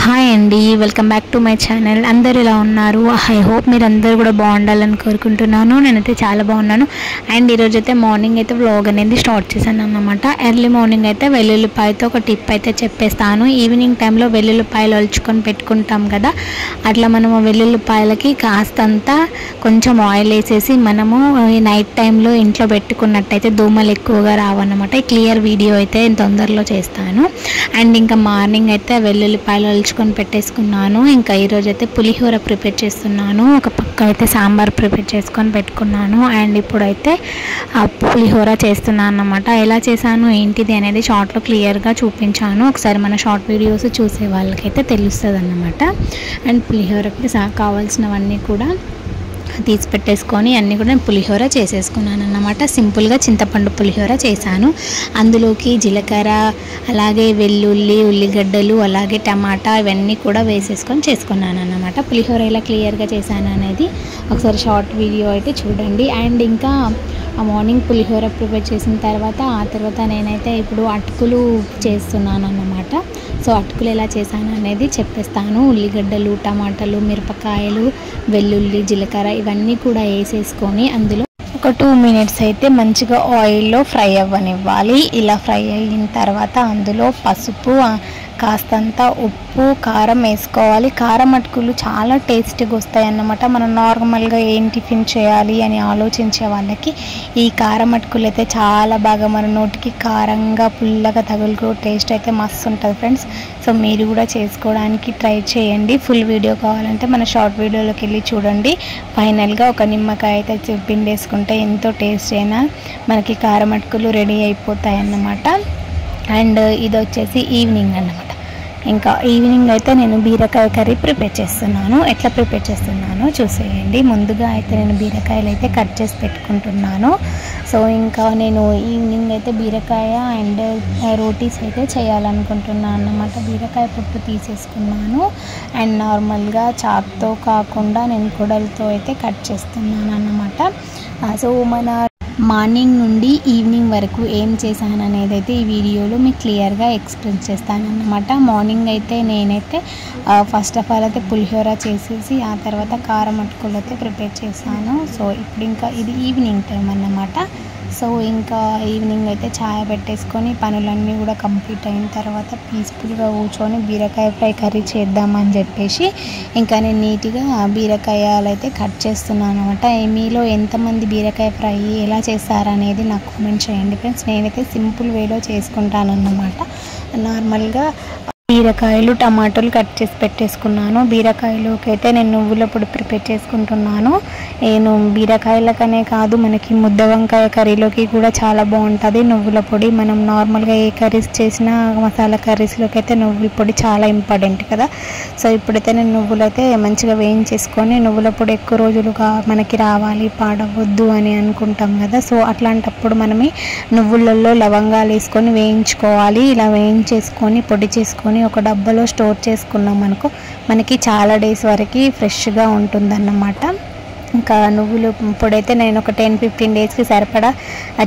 Hi అండి, welcome back to my channel. అందరు ఎలా ఉన్నారు? ఐ హోప్ మీరు అందరూ కూడా బాగుండాలని కోరుకుంటున్నాను. నేనైతే చాలా బాగున్నాను. అండ్ ఈరోజు అయితే మార్నింగ్ అయితే వ్లాగ్ అనేది స్టార్ట్ చేశాను అన్నమాట. ఎర్లీ మార్నింగ్ అయితే వెల్లుల్లిపాయతో ఒక టిప్ అయితే చెప్పేస్తాను. ఈవినింగ్ టైంలో వెల్లుల్లిపాయలు ఒలుచుకొని పెట్టుకుంటాం కదా, అట్లా మనము వెల్లుల్లిపాయలకి కాస్తంత కొంచెం ఆయిల్ వేసేసి మనము ఈ నైట్ టైంలో ఇంట్లో పెట్టుకున్నట్టయితే దోమలు ఎక్కువగా రావన్నమాట. ఈ క్లియర్ వీడియో అయితే తొందరలో చేస్తాను. అండ్ ఇంకా మార్నింగ్ అయితే వెల్లుల్లిపాయలు ఒలుచుకొని పెట్టేసుకున్నాను. ఇంకా ఈరోజు అయితే పులిహోర ప్రిపేర్ చేస్తున్నాను. ఒక పక్క అయితే సాంబార్ ప్రిపేర్ చేసుకొని పెట్టుకున్నాను. అండ్ ఇప్పుడైతే పులిహోర చేస్తున్నాను అన్నమాట. ఎలా చేశాను ఏంటిది అనేది షార్ట్లో క్లియర్గా చూపించాను. ఒకసారి మన షార్ట్ వీడియోస్ చూసే వాళ్ళకైతే తెలుస్తుంది అన్నమాట. అండ్ పులిహోరకి కావాల్సినవన్నీ కూడా తీసి పెట్టేసుకొని అన్నీ కూడా నేను పులిహోర చేసేసుకున్నాను అన్నమాట. సింపుల్గా చింతపండు పులిహోర చేశాను. అందులోకి జీలకర్ర, అలాగే వెల్లుల్లి, ఉల్లిగడ్డలు, అలాగే టమాటా ఇవన్నీ కూడా వేసేసుకొని చేసుకున్నాను అన్నమాట. పులిహోర ఎలా క్లియర్గా చేశాను అనేది ఒకసారి షార్ట్ వీడియో అయితే చూడండి. అండ్ ఇంకా ఆ మార్నింగ్ పులిహోర ప్రిపేర్ చేసిన తర్వాత నేనైతే ఇప్పుడు అటుకులు చేస్తున్నాను అన్నమాట. సో అటుకులు ఎలా చేశాను అనేది చెప్పేస్తాను. ఉల్లిగడ్డలు, టమాటాలు, మిరపకాయలు, వెల్లుల్లి, జీలకర్ర ఇవన్నీ కూడా వేసేసుకొని అందులో ఒక 2 మినిట్స్ అయితే మంచిగా ఆయిల్లో ఫ్రై అవ్వనివ్వాలి. ఇలా ఫ్రై అయిన తర్వాత అందులో పసుపు, కాస్తంత ఉప్పు, కారం వేసుకోవాలి. కారం అటుకులు చాలా టేస్టీగా వస్తాయి అన్నమాట. మనం నార్మల్గా ఏం టిఫిన్ చేయాలి అని ఆలోచించే వాళ్ళకి ఈ కారం అటుకులు అయితే చాలా బాగా మన నోటికి కారంగా పుల్లగా తగులుకో టేస్ట్ అయితే మస్తు ఉంటుంది ఫ్రెండ్స్. సో మీరు కూడా చేసుకోవడానికి ట్రై చేయండి. ఫుల్ వీడియో కావాలంటే మన షార్ట్ వీడియోలోకి వెళ్ళి చూడండి. ఫైనల్గా ఒక నిమ్మకాయ అయితే పిండేసుకుంటే ఎంతో టేస్ట్ అయినా మనకి కారం అటుకులు రెడీ అయిపోతాయి అన్నమాట. అండ్ ఇది వచ్చేసి ఈవినింగ్ అన్నమాట. ఇంకా ఈవినింగ్ అయితే నేను బీరకాయ కర్రీ ప్రిపేర్ చేస్తున్నాను. ఎట్లా ప్రిపేర్ చేస్తున్నానో చూసేయండి. ముందుగా అయితే నేను బీరకాయలు అయితే కట్ చేసి పెట్టుకుంటున్నాను. సో ఇంకా నేను ఈవినింగ్ అయితే బీరకాయ అండ్ రోటీస్ అయితే చేయాలనుకుంటున్నాను అన్నమాట. బీరకాయ పొట్టు తీసేసుకున్నాను. అండ్ నార్మల్గా చాక్తో కాకుండా నేను కొడలతో అయితే కట్ చేస్తున్నాను అన్నమాట. సో మన మార్నింగ్ నుండి ఈవినింగ్ వరకు ఏం చేశాను అనేది అయితే ఈ వీడియోలో మీకు క్లియర్గా ఎక్స్ప్లెయిన్ చేస్తాను అన్నమాట. మార్నింగ్ అయితే నేనైతే ఫస్ట్ ఆఫ్ ఆల్ అయితే పులిహోర చేసేసి ఆ తర్వాత కారం అటుకులు అయితే ప్రిపేర్ చేశాను. సో ఇప్పుడు ఇంకా ఇది ఈవినింగ్ టైం అన్నమాట. సో ఇంకా ఈవినింగ్ అయితే ఛాయ్ పెట్టేసుకొని పనులన్నీ కూడా కంప్లీట్ అయిన తర్వాత పీస్ఫుల్గా కూర్చొని బీరకాయ ఫ్రై కర్రీ చేద్దామని చెప్పేసి ఇంకా నేను నీట్గా బీరకాయలు అయితే కట్ చేస్తున్నాను అనమాట. మీలో ఎంతమంది బీరకాయ ఫ్రై ఎలా చేస్తారనేది నాకు కామెంట్ చేయండి ఫ్రెండ్స్. నేనైతే సింపుల్ వేలో చేసుకుంటాను అన్నమాట. నార్మల్గా బీరకాయలు, టమాటాలు కట్ చేసి పెట్టేసుకున్నాను. బీరకాయలోకి అయితే నేను నువ్వుల పొడి ప్రిపేర్ చేసుకుంటున్నాను. నేను బీరకాయలకనే కాదు మనకి ముద్ద వంకాయ కర్రీలోకి కూడా చాలా బాగుంటుంది నువ్వుల పొడి. మనం నార్మల్గా ఏ కర్రీస్ చేసినా మసాలా కర్రీస్లోకి అయితే నువ్వుల పొడి చాలా ఇంపార్టెంట్ కదా. సో ఇప్పుడైతే నేను నువ్వులు అయితే మంచిగా వేయించేసుకొని, నువ్వుల పొడి ఎక్కువ రోజులుగా మనకి రావాలి, పాడవద్దు అని అనుకుంటాం కదా. సో అట్లాంటప్పుడు మనమే నువ్వులలో లవంగాలు వేసుకొని వేయించుకోవాలి. ఇలా వేయించేసుకొని పొడి చేసుకొని ఒక డబ్బాలో స్టోర్ చేసుకున్నాం అనుకో మనకి చాలా డేస్ వరకు ఫ్రెష్గా ఉంటుందన్నమాట. ఇంకా నువ్వులు పొడైతే నేను ఒక 10-15 డేస్కి సరిపడా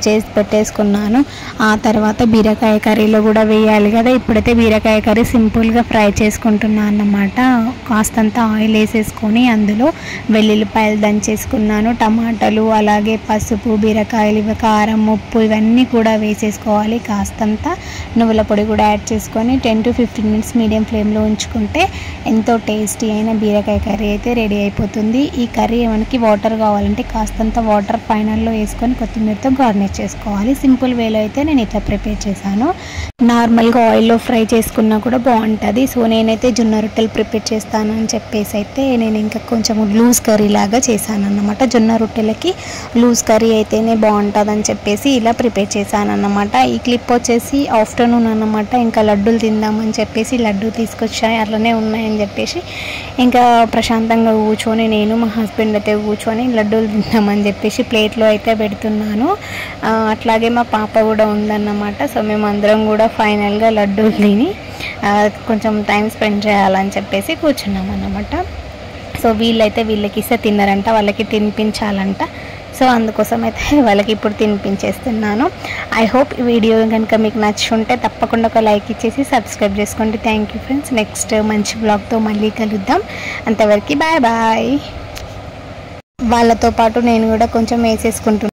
చేసి పెట్టేసుకున్నాను. ఆ తర్వాత బీరకాయ కర్రీలో కూడా వేయాలి కదా. ఇప్పుడైతే బీరకాయ కర్రీ సింపుల్గా ఫ్రై చేసుకుంటున్నాను అన్నమాట. కాస్తంత ఆయిల్ వేసేసుకొని అందులో వెల్లుల్లిపాయలు దంచేసుకున్నాను, టమాటాలు, అలాగే పసుపు, బీరకాయలు, కారం, ఉప్పు ఇవన్నీ కూడా వేసేసుకోవాలి. కాస్తంత నువ్వుల పొడి కూడా యాడ్ చేసుకొని 10-15 మినిట్స్ మీడియం ఫ్లేమ్లో ఉంచుకుంటే ఎంతో టేస్టీ అయిన బీరకాయ కర్రీ అయితే రెడీ అయిపోతుంది. ఈ కర్రీ మనకి వాటర్ కావాలంటే కాస్తంత వాటర్ ఫైనల్లో వేసుకొని కొత్తిమీరతో గార్నిష్ చేసుకోవాలి. సింపుల్ వేలో అయితే నేను ఇట్లా ప్రిపేర్ చేశాను. నార్మల్గా ఆయిల్లో ఫ్రై చేసుకున్నా కూడా బాగుంటుంది. సో నేనైతే జొన్న రొట్టెలు ప్రిపేర్ చేస్తాను అని చెప్పేసి అయితే నేను ఇంకా కొంచెం లూజ్ కర్రీ లాగా చేశాను అన్నమాట. జొన్న రొట్టెలకి లూజ్ కర్రీ అయితేనే బాగుంటుంది అని చెప్పేసి ఇలా ప్రిపేర్ చేశాను అన్నమాట. ఈ క్లిప్ వచ్చేసి ఆఫ్టర్నూన్ అన్నమాట. ఇంకా లడ్డూలు తిందామని చెప్పేసి లడ్డూ తీసుకొచ్చాయి, అట్లనే ఉన్నాయని చెప్పేసి ఇంకా ప్రశాంతంగా కూర్చొని నేను మా హస్బెండ్ అయితే కూర్చొని లడ్డూలు తిందామని చెప్పేసి ప్లేట్లో అయితే పెడుతున్నాను. అట్లాగే మా పాప కూడా ఉందన్నమాట. సో మేము అందరం కూడా ఫైనల్గా లడ్డూలు తిని కొంచెం టైం స్పెండ్ చేయాలని చెప్పేసి కూర్చున్నాం అన్నమాట. సో వీళ్ళైతే వీళ్ళకి ఇస్తే తిన్నారంట, వాళ్ళకి తినిపించాలంట. సో అందుకోసం అయితే వాళ్ళకి ఇప్పుడు తినిపించేస్తున్నాను. ఐ హోప్ ఈ వీడియో కనుక మీకు నచ్చుంటే తప్పకుండా ఒక లైక్ ఇచ్చేసి సబ్స్క్రైబ్ చేసుకోండి. Thank you friends. నెక్స్ట్ మంచి బ్లాగ్తో మళ్ళీ కలుద్దాం. అంతవరకు బాయ్ బాయ్. వాళ్ళతో పాటు నేను కూడా కొంచెం వేసేసుకుంటున్నాను.